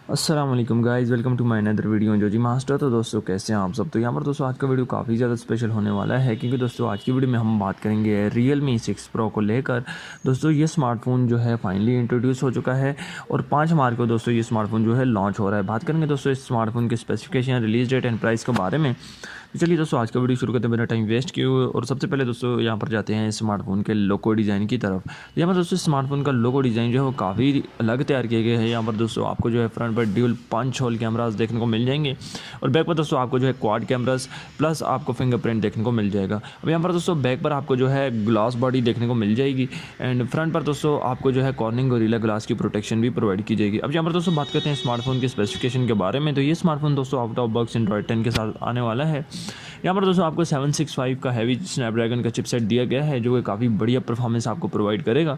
अस्सलाम वालेकुम guys, welcome to my another video जो जी मास्टर। तो दोस्तों कैसे हैं आप सब। तो यहाँ पर दोस्तों आज का वीडियो काफ़ी ज़्यादा स्पेशल होने वाला है, क्योंकि दोस्तों आज की वीडियो में हम बात करेंगे Realme 6 Pro को लेकर। दोस्तों ये स्मार्टफोन जो है फाइनली इंट्रोड्यूस हो चुका है और 5 मार्च को दोस्तों ये स्मार्टफोन जो है लॉन्च हो रहा है। बात करेंगे दोस्तों इस स्मार्टफोन के specification, release date and price के बारे में। तो चलिए दोस्तों आज का वीडियो शुरू करते हैं बिना टाइम वेस्ट किए हुए। और सबसे पहले दोस्तों यहाँ पर जाते हैं स्मार्टफोन के लोगो डिज़ाइन की तरफ। यहाँ पर दोस्तों स्मार्टफोन का लोगो डिज़ाइन जो है वो काफ़ी अलग तैयार किए गए हैं। यहाँ पर दोस्तों आपको जो है फ्रंट पर ड्यूल 5 होल कैमरास देखने को मिल जाएंगे और बैक पर दोस्तों आपको जो है क्वाड कैमरास प्लस आपको फिंगरप्रिंट देखने को मिल जाएगा। अब यहाँ पर दोस्तों बैक पर आपको जो है ग्लास बॉडी देखने को मिल जाएगी एंड फ्रंट पर दोस्तों आपको जो है कॉर्निंग गोरिल्ला ग्लास की प्रोटेक्शन भी प्रोवाइड की जाएगी। अब यहाँ पर दोस्तों बात करते हैं स्मार्टफोन के स्पेसिफिकेशन के बारे में। तो ये स्मार्टफोन दोस्तों आउट ऑफ बॉक्स एंड्रॉइड 10 के साथ आने वाला है। यहाँ पर दोस्तों आपको 765 का हैवी स्नैपड्रैगन का चिपसेट दिया गया है, जो कि काफ़ी बढ़िया परफॉर्मेंस आपको प्रोवाइड करेगा।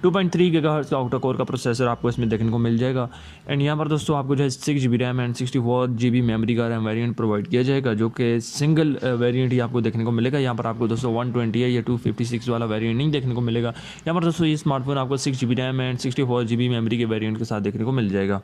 2.3 गीगाहर्ट्ज़ का ऑक्टा कोर का प्रोसेसर आपको इसमें देखने को मिल जाएगा एंड यहाँ पर दोस्तों आपको जो है 6 GB RAM and 64 GB memory का रैम वेरिएंट प्रोवाइड किया जाएगा, जो कि सिंगल वेरिएंट ही आपको देखने को मिलेगा। यहाँ पर आपको दोस्तों 128 या 256 वाला वेरिएंट नहीं देखने को मिलेगा। यहाँ पर दोस्तों ये स्मार्टफोन आपको 6 GB RAM and 64 GB memory के वेरिएंट के साथ देखने को मिल जाएगा।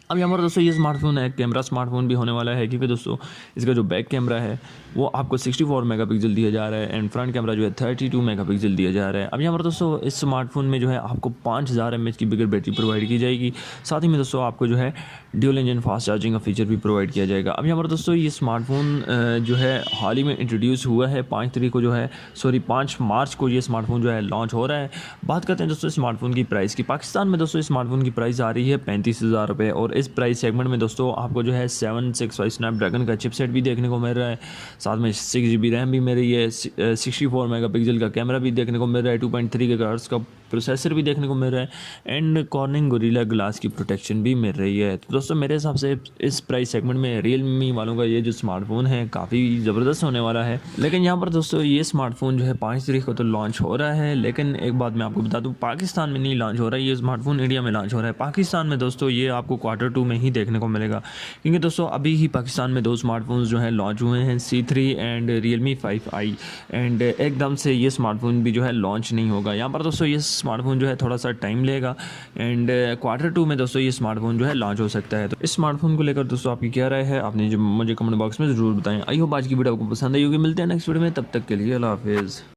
अब यहाँ पर दोस्तों ये स्मार्टफोन है कैमरा स्मार्टफोन भी होने वाला है, क्योंकि दोस्तों इसका जो बैक कैमरा है वो आपको 64 मेगापिक्सल दिया जा रहा है एंड फ्रंट कैमरा जो है 32 मेगापिक्सल दिया जा रहा है। अब यहाँ पर दोस्तों इस स्मार्टफोन में जो है आपको 5000 mAh की बिगर बैटरी प्रोवाइड की जाएगी। साथ ही में दोस्तों आपको जो है ड्यूल इंजन फास्ट चार्जिंग का फीचर भी प्रोवाइड किया जाएगा। अब यहाँ पर दोस्तों ये स्मार्टफोन जो है हाल ही में इंट्रोड्यूस हुआ है। 5 मार्च को ये स्मार्टफोन जो है लॉन्च हो रहा है। बात करते हैं दोस्तों स्मार्टफोन की प्राइस की। पाकिस्तान में दोस्तों स्मार्टफोन की प्राइस आ रही है 35,000 रुपये और इस प्राइस सेगमेंट में दोस्तों आपको जो है 765 स्नैपड्रैगन का चिपसेट भी देखने को मिल रहा है। साथ में 6 GB रैम भी मिल रही है, 64 मेगापिक्सल का कैमरा भी देखने को मिल रहा है, 2.3 गीगाहर्ट्ज़ का प्रोसेसर भी देखने को मिल रहा है एंड कॉर्निंग गोरिल्ला ग्लास की प्रोटेक्शन भी मिल रही है। तो दोस्तों मेरे हिसाब से इस प्राइस सेगमेंट में Realme वालों का ये जो स्मार्टफोन है काफ़ी ज़बरदस्त होने वाला है। लेकिन यहाँ पर दोस्तों ये स्मार्टफोन जो है 5 तारीख को तो लॉन्च हो रहा है, लेकिन एक बात मैं आपको बता दूँ, पाकिस्तान में नहीं लॉन्च हो रहा है। ये स्मार्टफोन इंडिया में लॉन्च हो रहा है। पाकिस्तान में दोस्तों ये आपको Q2 में ही देखने को मिलेगा, क्योंकि दोस्तों अभी ही पाकिस्तान में 2 स्मार्टफोन्स जो है लॉन्च हुए हैं, C3 and Realme 5i and एकदम से ये स्मार्टफोन भी जो है लॉन्च नहीं होगा। यहाँ पर दोस्तों ये स्मार्टफोन जो है थोड़ा सा टाइम लेगा एंड Q2 में दोस्तों ये स्मार्टफोन जो है लॉन्च हो सकता है। तो इस स्मार्टफोन को लेकर दोस्तों आपकी क्या राय है, आपने जो मुझे कमेंट बॉक्स में ज़रूर बताएं। आई होप आज की वीडियो आपको पसंद आई होगी। मिलते हैं नेक्स्ट वीडियो में, तब तक के लिए अल्लाह हाफिज़।